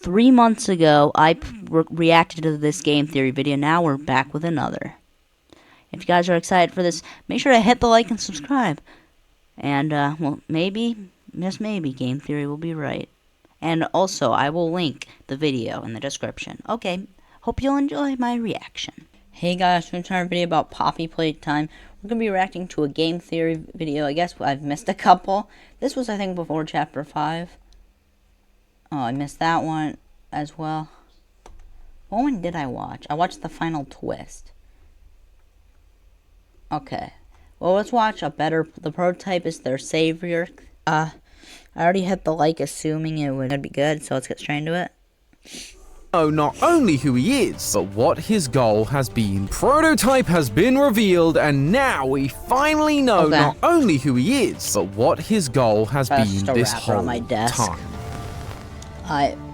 3 months ago, I reacted to this game theory video. Now we're back with another. If you guys are excited for this, make sure to hit the like and subscribe. And, well, maybe, just maybe, game theory will be right. And also, I will link the video in the description. Okay, hope you'll enjoy my reaction. Hey guys, we're trying a video about Poppy Playtime. We're going to be reacting to a game theory video. I guess I've missed a couple. This was, I think, before Chapter 5. Oh, I missed that one as well. What one did I watch? I watched the final twist. Okay. Well, let's watch a better... The prototype is their savior. I already hit the like assuming it would be good, so let's get straight into it. Know not only who he is, but what his goal has been. Prototype has been revealed, and now we finally know not only who he is, but what his goal has been this whole time.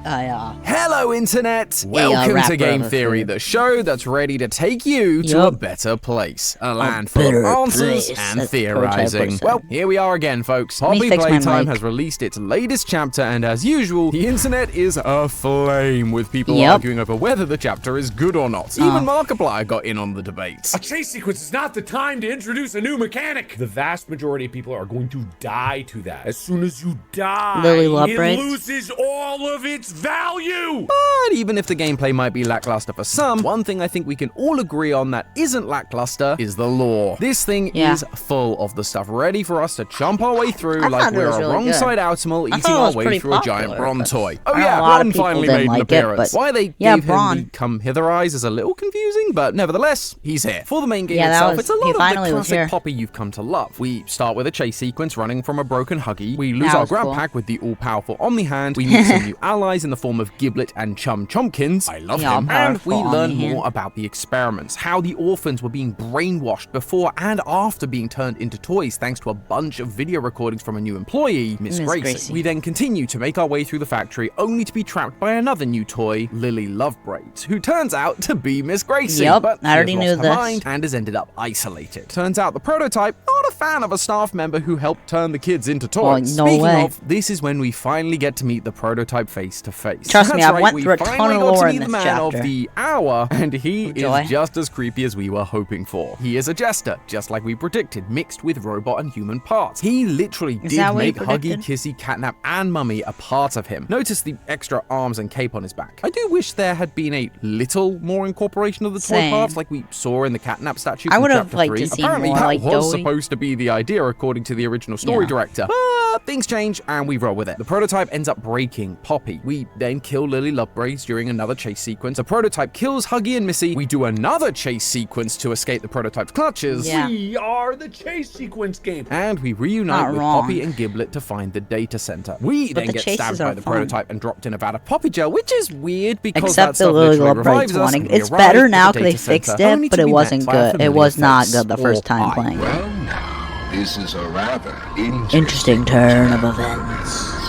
Hello, Internet! Welcome to Game Theory, the show that's ready to take you to a better place. A land full of answers and theorizing. Well, here we are again, folks. Poppy Playtime has released its latest chapter, and as usual, the Internet is aflame with people arguing over whether the chapter is good or not. Even Markiplier got in on the debate. A chase sequence is not the time to introduce a new mechanic. The vast majority of people are going to die to that. As soon as you die, it loses all of its value. But even if the gameplay might be lackluster for some, one thing I think we can all agree on that isn't lackluster is the lore. This thing is full of the stuff ready for us to chomp our way through like we're a wrong-side Altimal eating our way through a giant Bron toy. Oh yeah, Bron finally made an appearance. Why they gave him the come hither eyes is a little confusing, but nevertheless, he's here. For the main game itself, it's a lot of the classic Poppy you've come to love. We start with a chase sequence running from a broken Huggy. We lose our grab pack with the all-powerful Omni Hand. We meet some new allies in the form of Giblet and Chum Chompkins. I love him. And we learn more about the experiments, how the orphans were being brainwashed before and after being turned into toys thanks to a bunch of video recordings from a new employee, Miss Gracie. We then continue to make our way through the factory only to be trapped by another new toy, Lily Lovebraids, who turns out to be Miss Gracie. But I already knew this. Mind and has ended up isolated. Turns out the prototype, not a fan of a staff member who helped turn the kids into toys. Speaking of, this is when we finally get to meet the prototype face to face. Trust me, I went through a ton of lore in this chapter. Of the hour, and he is just as creepy as we were hoping for. He is a jester, just like we predicted, mixed with robot and human parts. He literally did make Huggy, Kissy, Catnap, and Mummy a part of him. Notice the extra arms and cape on his back. I do wish there had been a little more incorporation of the toy parts, like we saw in the Catnap statue. I would have liked to see more like that was supposed to be the idea, according to the original story director. But things change, and we roll with it. The prototype ends up breaking Poppy. We then kill Lily Lovebraids during another chase sequence. The prototype kills Huggy and Missy. We do another chase sequence to escape the prototype's clutches. We are the chase sequence game. And we reunite with Poppy and Giblet to find the data center. We then get stabbed by the prototype and dropped in a vat of Poppy gel, which is weird because that stuff literally revives us. It's better now because they fixed it, but it wasn't good. It was not good the first time playing. Well, now, this is a rather interesting turn of events.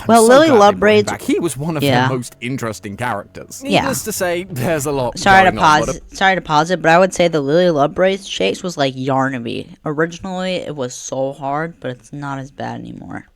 Well, Lily Lovebraids, he was one of the most interesting characters. Needless to say, there's a lot. Sorry to pause it, but I would say the Lily Lovebraids chase was like Yarnaby. Originally, it was so hard, but it's not as bad anymore.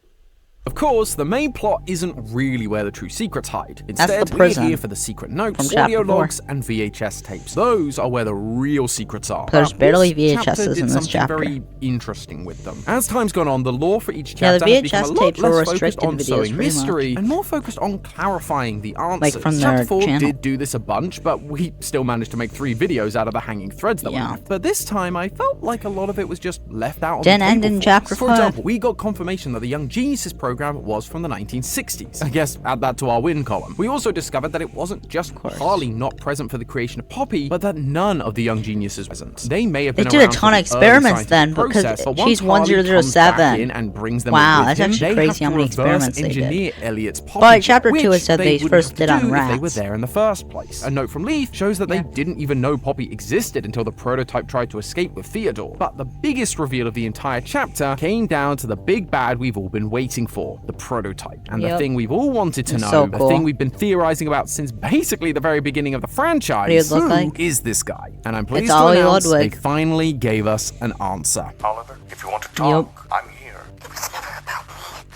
Of course, the main plot isn't really where the true secrets hide. Instead, we're here for the secret notes, audio logs, and VHS tapes. Those are where the real secrets are. There's barely VHSs in this chapter. Very interesting with them. As time's gone on, the lore for each chapter has become a lot less focused on sowing mystery and more focused on clarifying the answers. Like from Chapter 4 channel. did do this a bunch, but we still managed to make 3 videos out of the hanging threads that we left. But this time, I felt like a lot of it was just left out on the table. Didn't end in Chapter 5. For example, we got confirmation that the Young Geniuses program was from the 1960s. I guess add that to our win column. We also discovered that it wasn't just Harley not present for the creation of Poppy, but that none of the Young Geniuses were present. They may have been did a ton of experiments then, because she's 1007. And brings them wow, that's actually crazy how many experiments they did. But Chapter 2 has said they first did on rats. They were there in the first place. A note from Leaf shows that they didn't even know Poppy existed until the prototype tried to escape with Theodore. But the biggest reveal of the entire chapter came down to the big bad we've all been waiting for, the prototype. And the thing we've all wanted to know, the thing we've been theorizing about since basically the very beginning of the franchise, who is this guy? And I'm pleased to announce they finally gave us an answer. Oliver, if you want to talk, I'm here.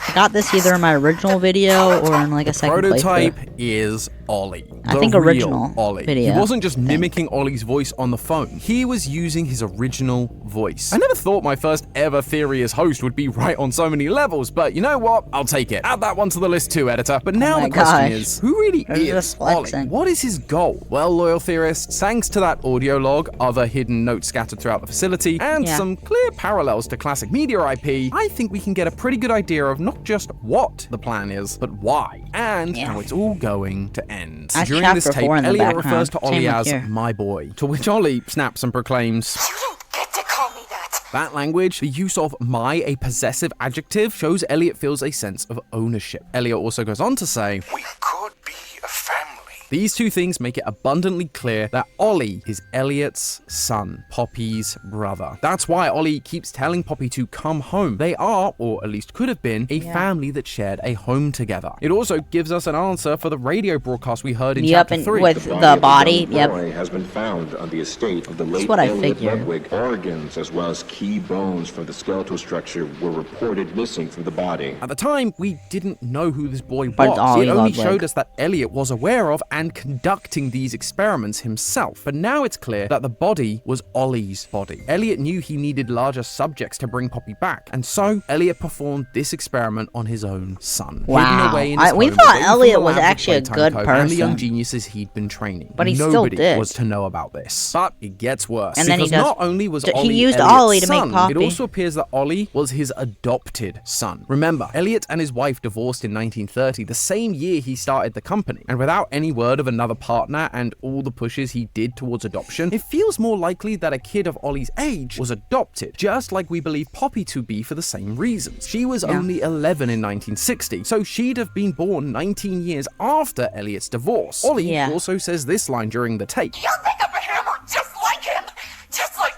I got this either in my original video or in like a second prototype playthrough. Is Ollie. I think real original Ollie. video. He wasn't just mimicking Ollie's voice on the phone. He was using his original voice. I never thought my first ever theory as host would be right on so many levels, but you know what? I'll take it. Add that one to the list too, editor. But now the question is, who really is Ollie? What is his goal? Well, loyal theorists, thanks to that audio log, other hidden notes scattered throughout the facility, and some clear parallels to classic media IP, I think we can get a pretty good idea of not just what the plan is, but why, and how it's all going to end. During this tape, Elliot refers to Ollie as my boy, to which Ollie snaps and proclaims, "You don't get to call me that." That language, the use of my, a possessive adjective, shows Elliot feels a sense of ownership. Elliot also goes on to say, "We could be a family." These two things make it abundantly clear that Ollie is Elliot's son, Poppy's brother. That's why Ollie keeps telling Poppy to come home. They are, or at least could have been, a family that shared a home together. It also gives us an answer for the radio broadcast we heard in Chapter 3. With the body, boy has been found on the estate of the late Elliot Ludwig. Organs as well as key bones from the skeletal structure were reported missing from the body. At the time, we didn't know who this boy was. It only showed us that Elliot was aware of and conducting these experiments himself. But now it's clear that the body was Ollie's body. Elliot knew he needed larger subjects to bring Poppy back, and so Elliot performed this experiment on his own son. Wow. Away in his we home, thought Elliot was actually a good person. And the young geniuses he'd been training. But he Nobody still did. was to know about this. But it gets worse. And then because not only was Ollie he used Elliot's Ollie to son, make Poppy. it also appears that Ollie was his adopted son. Remember, Elliot and his wife divorced in 1930, the same year he started the company. And without any word of another partner and all the pushes he did towards adoption, it feels more likely that a kid of Ollie's age was adopted, just like we believe Poppy to be for the same reasons. She was only 11 in 1960, so she'd have been born 19 years after Elliot's divorce. Ollie also says this line during the tape. "You'll pick up a hammer just like him, just like..."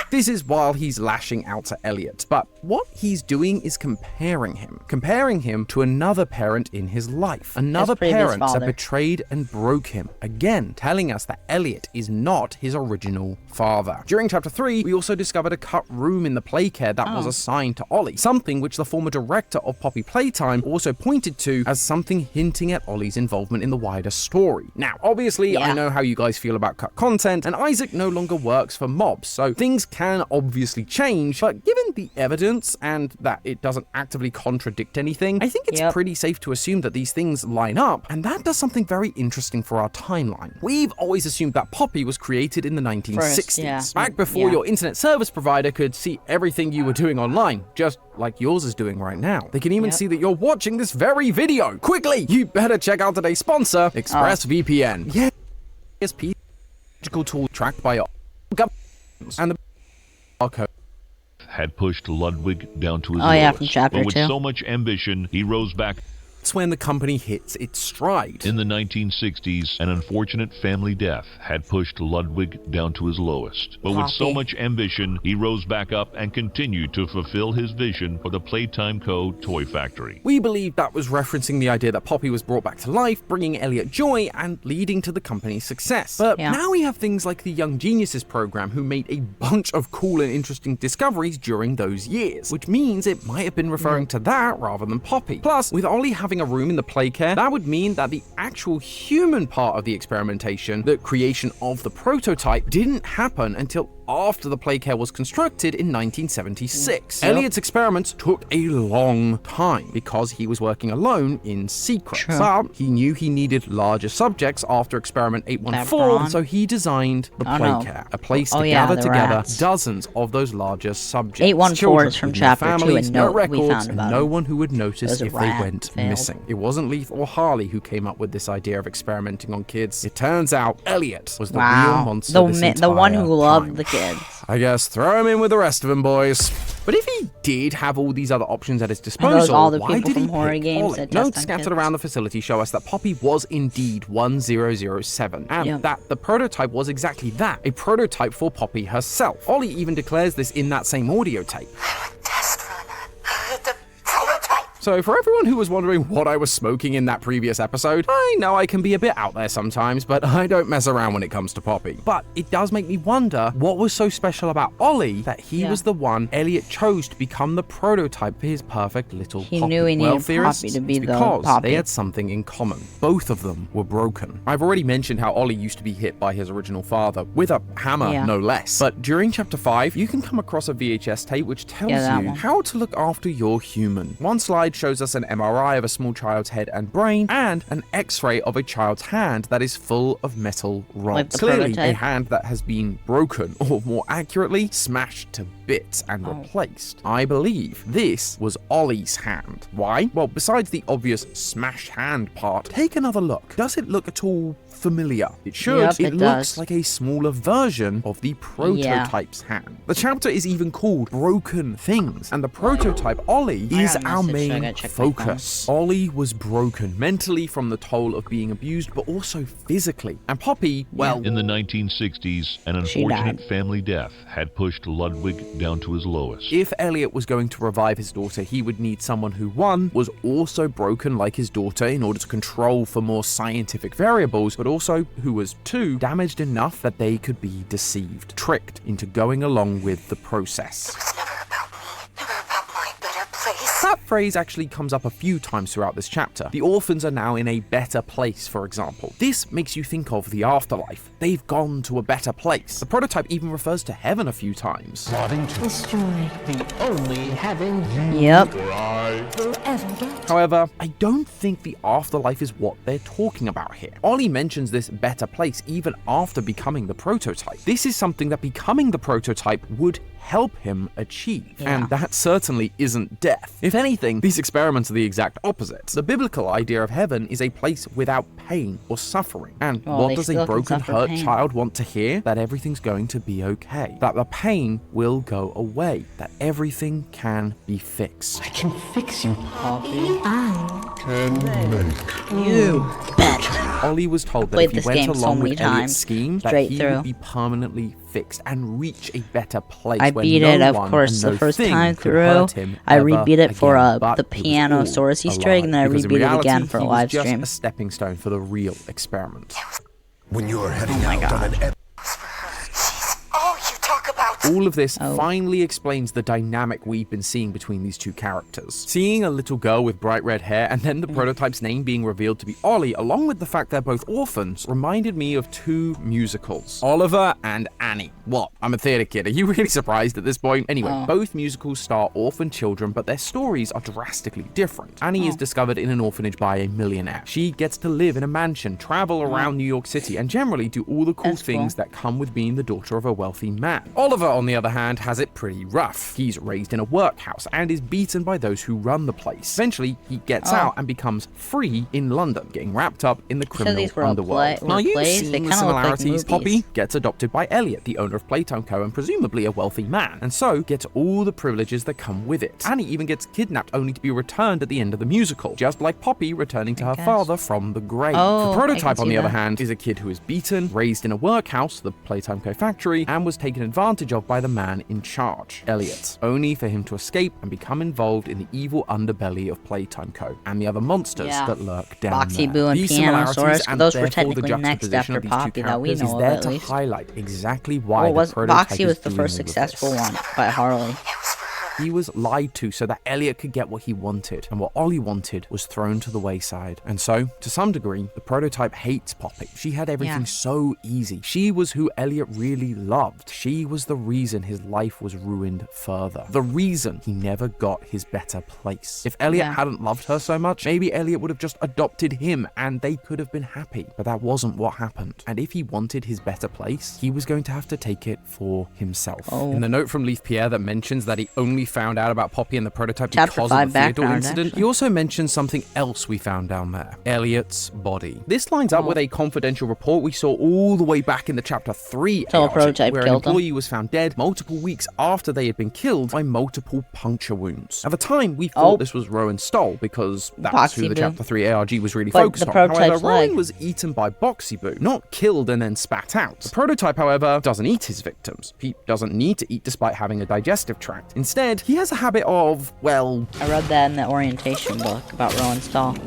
This is while he's lashing out to Elliot, but what he's doing is comparing him to another parent in his life, another parent that betrayed and broke him, again telling us that Elliot is not his original father. During Chapter 3, we also discovered a cut room in the playcare that was assigned to Ollie, something which the former director of Poppy Playtime also pointed to as something hinting at Ollie's involvement in the wider story. Now, obviously, I know how you guys feel about cut content, and Isaac no longer works for mobs, so things can obviously change, but given the evidence and that it doesn't actively contradict anything, I think it's pretty safe to assume that these things line up, and that does something very interesting for our timeline. We've always assumed that Poppy was created in the 1960s, back before your internet service provider could see everything you were doing online, just like yours is doing right now. They can even see that you're watching this very video. Quickly, you better check out today's sponsor, ExpressVPN. Yeah, ESP tool tracked by your government and the barcode. Had pushed Ludwig down to his lowest, from Chapter but with 2. so much ambition, he rose back. That's when the company hits its stride. In the 1960s, an unfortunate family death had pushed Ludwig down to his lowest. But with so much ambition, he rose back up and continued to fulfill his vision for the Playtime Co. toy factory. We believe that was referencing the idea that Poppy was brought back to life, bringing Elliot joy and leading to the company's success. But now we have things like the Young Geniuses program, who made a bunch of cool and interesting discoveries during those years, which means it might have been referring to that rather than Poppy. Plus, with Ollie having a room in the playcare, that would mean that the actual human part of the experimentation, the creation of the prototype, didn't happen until after the playcare was constructed in 1976. Elliot's experiments took a long time because he was working alone in secret. But he knew he needed larger subjects after experiment 814, so he designed the playcare, a place to gather together dozens of those larger subjects. 814 is from Chapter 2, and no records, and no one who would notice if they went missing. It wasn't Leith or Harley who came up with this idea of experimenting on kids. It turns out Elliot was the real monster the one who loved the kids. I guess throw him in with the rest of them, boys. But if he did have all these other options at his disposal, all the why people did he from horror pick games Ollie? Notes scattered around the facility show us that Poppy was indeed 1007, and that the prototype was exactly that, a prototype for Poppy herself. Ollie even declares this in that same audio tape. Test run. The prototype So for everyone who was wondering what I was smoking in that previous episode, I know I can be a bit out there sometimes, but I don't mess around when it comes to Poppy. But it does make me wonder what was so special about Ollie that he was the one Elliot chose to become the prototype for his perfect little Poppy. He knew he needed Poppy to be the because Poppy. They had something in common. Both of them were broken. I've already mentioned how Ollie used to be hit by his original father, with a hammer, no less. But during chapter 5, you can come across a VHS tape which tells you how to look after your human. One slide shows us an MRI of a small child's head and brain, and an X-ray of a child's hand that is full of metal rods. Clearly a hand that has been broken, or more accurately, smashed to bits and replaced. I believe this was Ollie's hand. Why? Well, besides the obvious smashed hand part, take another look. Does it look at all familiar? It should. Yep, it looks like a smaller version of the prototype's hand. The chapter is even called Broken Things, and the prototype Ollie is our main focus. Ollie was broken mentally from the toll of being abused, but also physically. And Poppy, well... In the 1960s, an unfortunate family death had pushed Ludwig down to his lowest. If Elliot was going to revive his daughter, he would need someone who, one, was also broken like his daughter in order to control for more scientific variables, but also who was, two, damaged enough that they could be deceived, tricked into going along with the process. That phrase actually comes up a few times throughout this chapter. The orphans are now in a better place, for example. This makes you think of the afterlife. They've gone to a better place. The prototype even refers to heaven a few times. Destroy the only heaven will ever get. However, I don't think the afterlife is what they're talking about here. Ollie mentions this better place even after becoming the prototype. This is something that becoming the prototype would help him achieve. And that certainly isn't death. If anything, these experiments are the exact opposite. The biblical idea of heaven is a place without pain or suffering. And what does a broken, hurt child want to hear? That everything's going to be okay. That the pain will go away. That everything can be fixed. I can fix you, Poppy. You bet. Ollie was told that if he went along with Elliot's scheme, that he would be permanently fixed and reach a better place. I beat it, of course, the first time through. I rebeat it for the piano source Easter egg, and then I rebeat it again for a live stream. Just a stepping stone for the real experiment. When you're heading out on an All of this finally explains the dynamic we've been seeing between these two characters. Seeing a little girl with bright red hair and then the prototype's name being revealed to be Ollie, along with the fact they're both orphans, reminded me of two musicals, Oliver and Annie. What? I'm a theater kid. Are you really surprised at this point? Anyway, both musicals star orphan children, but their stories are drastically different. Annie is discovered in an orphanage by a millionaire. She gets to live in a mansion, travel around New York City, and generally do all the cool things that come with being the daughter of a wealthy man. Oliver, on the other hand, has it pretty rough. He's raised in a workhouse and is beaten by those who run the place. Eventually, he gets out and becomes free in London, getting wrapped up in the criminal underworld. Are you seeing the similarities? Poppy gets adopted by Elliot, the owner of Playtime Co., and presumably a wealthy man, and so gets all the privileges that come with it. Annie even gets kidnapped only to be returned at the end of the musical, just like Poppy returning to her father from the grave. The prototype, on the other hand, is a kid who is beaten, raised in a workhouse, the Playtime Co. factory, and was taken advantage of by the man in charge, Elliot, only for him to escape and become involved in the evil underbelly of Playtime Co. and the other monsters that lurk down Boxy there. Boo and These Pianosaurus, and those were therefore the technically next juxtaposition after of these two Poppy that we characters know is of, there at to least. highlight exactly why the prototype Boxy was is the doing first all of successful this. one by Harley. He was lied to so that Elliot could get what he wanted, and what Ollie wanted was thrown to the wayside. And so, to some degree, the prototype hates Poppy. She had everything so easy. She was who Elliot really loved. She was the reason his life was ruined further. The reason he never got his better place. If Elliot hadn't loved her so much, maybe Elliot would have just adopted him and they could have been happy. But that wasn't what happened. And if he wanted his better place, he was going to have to take it for himself. In the note from Leaf Pierre that mentions that he only found out about Poppy and the prototype because of the Theodore incident, he also mentions something else we found down there. Elliot's body. This lines up with a confidential report we saw all the way back in the chapter 3 prototype where an killed him. employee was found dead multiple weeks after they had been killed by multiple puncture wounds. At the time, we thought this was Rowan Stoll because that's who the chapter 3 ARG was really focused on. However, Rowan was eaten by Boxy Boo, not killed and then spat out. The prototype, however, doesn't eat his victims. He doesn't need to eat despite having a digestive tract. Instead, Instead, he has a habit of, well... I read that in the orientation book about Rowan's doll.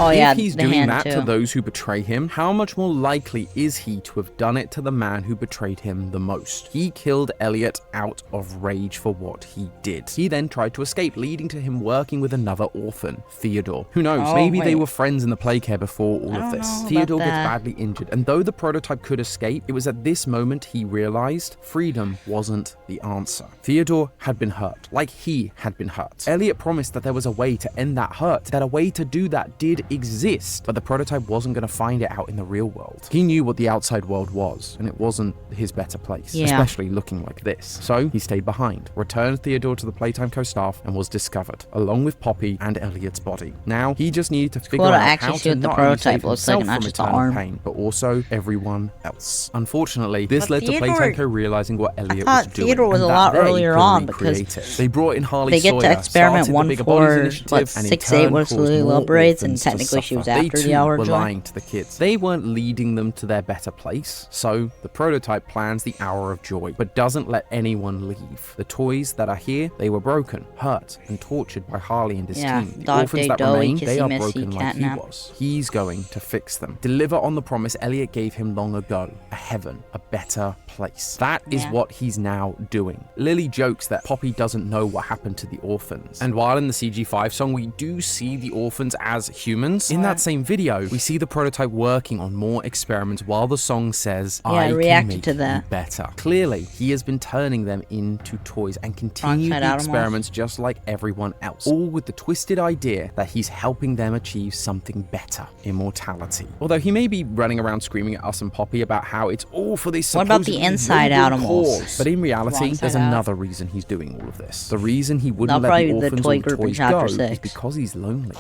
Oh yeah, if he's the doing hand that too. to those who betray him, how much more likely is he to have done it to the man who betrayed him the most? He killed Elliot out of rage for what he did. He then tried to escape, leading to him working with another orphan, Theodore. Who knows, maybe they were friends in the play care before all of this. Theodore gets badly injured, and though the prototype could escape, it was at this moment he realized freedom wasn't the answer. Theodore had been hurt, like he had been hurt. Elliot promised that there was a way to end that hurt, that a way to do that did exist, but the prototype wasn't going to find it out in the real world. He knew what the outside world was, and it wasn't his better place, especially looking like this. So he stayed behind, returned Theodore to the Playtime Co staff, and was discovered, along with Poppy and Elliot's body. Now, he just needed to figure out how to not only save himself from eternal pain, but also everyone else. Unfortunately, this led to Playtime Co realizing what Elliot was doing. Theodore was a lot earlier on because they brought in Harley they get Sawyer, to experiment started the 1 Bigger for Bodies Initiative, what, and in 6-8 turn was caused Lily more Love Braids, and orphans to technically she was suffer. after the hour were joy. lying to the kids. They weren't leading them to their better place, so the prototype plans the hour of joy, but doesn't let anyone leave. The toys that are here, they were broken, hurt, and tortured by Harley and his team. The Dog orphans Day that Doughy, remain, Kissy they are Missy, broken like he Catnap. was. He's going to fix them. Deliver on the promise Elliot gave him long ago. A heaven, a better place. That is what he's now doing. Lily jokes that Poppy doesn't know what happened to the orphans. And while in the CG5 song we do see the orphans as humans, in that same video we see the prototype working on more experiments while the song says, I can make you better. Clearly, he has been turning them into toys and continue the experiments just like everyone else, all with the twisted idea that he's helping them achieve something better, immortality. Although he may be running around screaming at us and Poppy about how it's all for this What about the inside animals? cause. But in reality, there's another reason he's doing all of this. The reason he wouldn't let the orphans or the toys go is because he's lonely.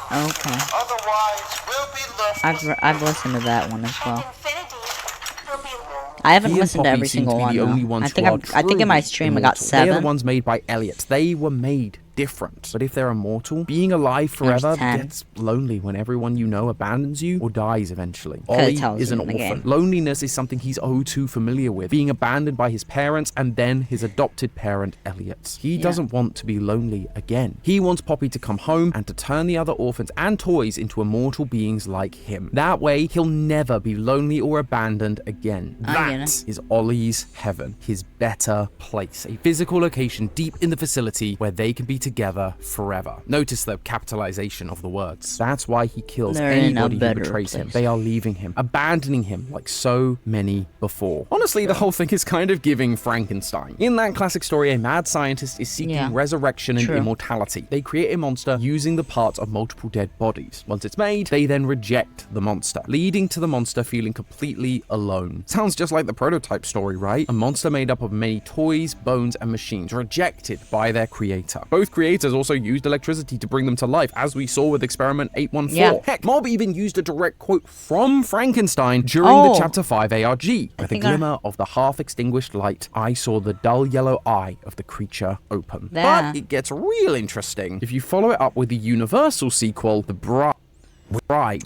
Okay. I've listened to that one as well. I haven't listened to every single one though. I think in my stream I got 7. They are the ones made by Elliot. They were made different. But if they're immortal, being alive forever gets lonely when everyone you know abandons you or dies eventually. Ollie is an orphan. Loneliness is something he's oh too familiar with, being abandoned by his parents and then his adopted parent, Elliot. He doesn't want to be lonely again. He wants Poppy to come home and to turn the other orphans and toys into immortal beings like him. That way, he'll never be lonely or abandoned again. That is Ollie's heaven, his better place, a physical location deep in the facility where they can be together forever. Notice the capitalization of the words. That's why he kills anybody who betrays him. They are leaving him, abandoning him like so many before. Honestly, the whole thing is kind of giving Frankenstein. In that classic story, a mad scientist is seeking resurrection and immortality. They create a monster using the parts of multiple dead bodies. Once it's made, they then reject the monster, leading to the monster feeling completely alone. Sounds just like the prototype story, right? A monster made up of many toys, bones, and machines, rejected by their creator. Both creators also used electricity to bring them to life, as we saw with Experiment 814. Heck, Mob even used a direct quote from Frankenstein during the Chapter 5 ARG. With a glimmer of the half-extinguished light, I saw the dull yellow eye of the creature open. But it gets real interesting if you follow it up with the Universal sequel, The Bride.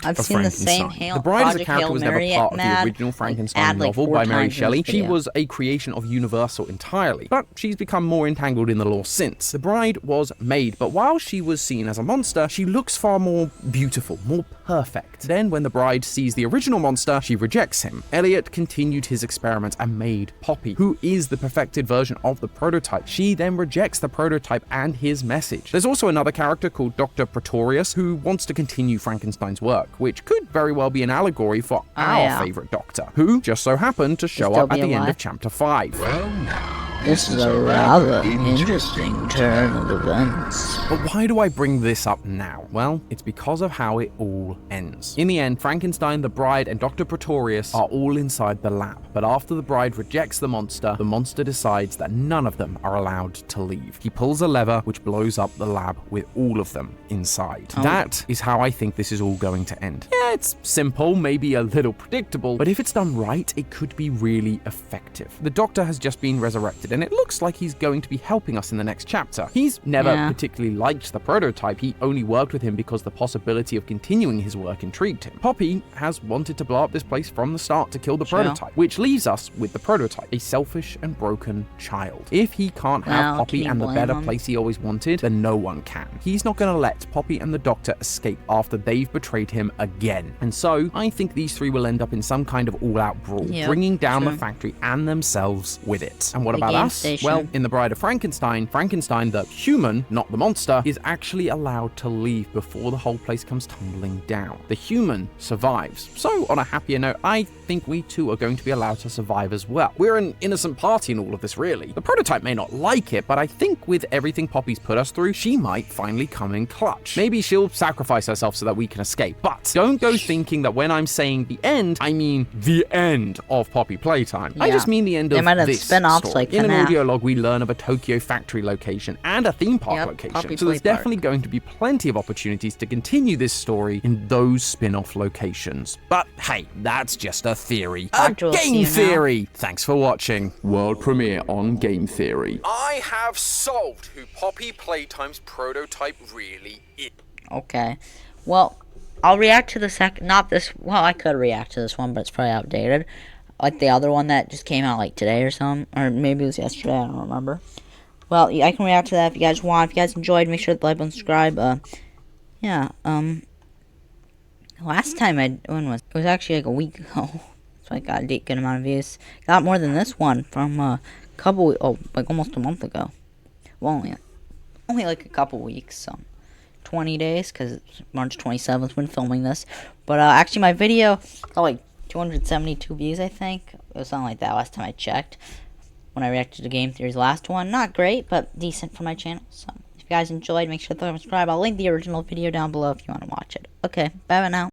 I've seen the same The Bride as a character was never part of the original Frankenstein novel by Mary Shelley. She was a creation of Universal entirely, but she's become more entangled in the lore since. The Bride was made, but while she was seen as a monster, she looks far more beautiful, more perfect. Then when the Bride sees the original monster, she rejects him. Elliot continued his experiment and made Poppy, who is the perfected version of the prototype. She then rejects the prototype and his message. There's also another character called Dr. Pretorius who wants to continue Frankenstein's work, which could very well be an allegory for our favorite Doctor, who just so happened to show up at the end of Chapter 5. Well, now, this is a rather interesting turn of events. But why do I bring this up now? Well, it's because of how it all ends. In the end, Frankenstein, the Bride, and Dr. Pretorius are all inside the lab. But after the Bride rejects the monster decides that none of them are allowed to leave. He pulls a lever which blows up the lab with all of them inside. That is how I think this is all going to end. Yeah, it's simple, maybe a little predictable, but if it's done right, it could be really effective. The Doctor has just been resurrected. excited, and it looks like he's going to be helping us in the next chapter. He's never particularly liked the prototype. He only worked with him because the possibility of continuing his work intrigued him. Poppy has wanted to blow up this place from the start to kill the prototype, which leaves us with the prototype, a selfish and broken child. If he can't have Poppy and the better place he always wanted, then no one can. He's not going to let Poppy and the Doctor escape after they've betrayed him again. And so, I think these three will end up in some kind of all-out brawl, bringing down the factory and themselves with it. And what about us? Well, in the Bride of Frankenstein, Frankenstein, the human, not the monster, is actually allowed to leave before the whole place comes tumbling down. The human survives. So, on a happier note, I think we too are going to be allowed to survive as well. We're an innocent party in all of this, really. The prototype may not like it, but I think with everything Poppy's put us through, she might finally come in clutch. Maybe she'll sacrifice herself so that we can escape. But don't go thinking that when I'm saying the end, I mean the end of Poppy Playtime. I just mean the end of this spin-offs story. In an audio log, we learn of a Tokyo factory location and a theme park location. So there's definitely going to be plenty of opportunities to continue this story in those spin-off locations. But hey, that's just a theory. A game theory! Thanks for watching. World premiere on Game Theory. I have solved who Poppy Playtime's prototype really is. Okay. Well, I'll react to the second, not this, well, I could react to this one, but it's probably outdated. Like the other one that just came out like today or something, or maybe it was yesterday, I don't remember. Well, I can react to that if you guys want. If you guys enjoyed, make sure to like and subscribe. Last time it was actually like a week ago. So I got a good amount of views. Got more than this one from like almost a month ago. Well, only like a couple weeks, so 20 days, because it's March 27th when filming this. But actually my video got like 272 views, I think. It was something like that last time I checked. When I reacted to Game Theory's last one. Not great, but decent for my channel. So if you guys enjoyed, make sure to subscribe. I'll link the original video down below if you want to watch it. Okay, bye now.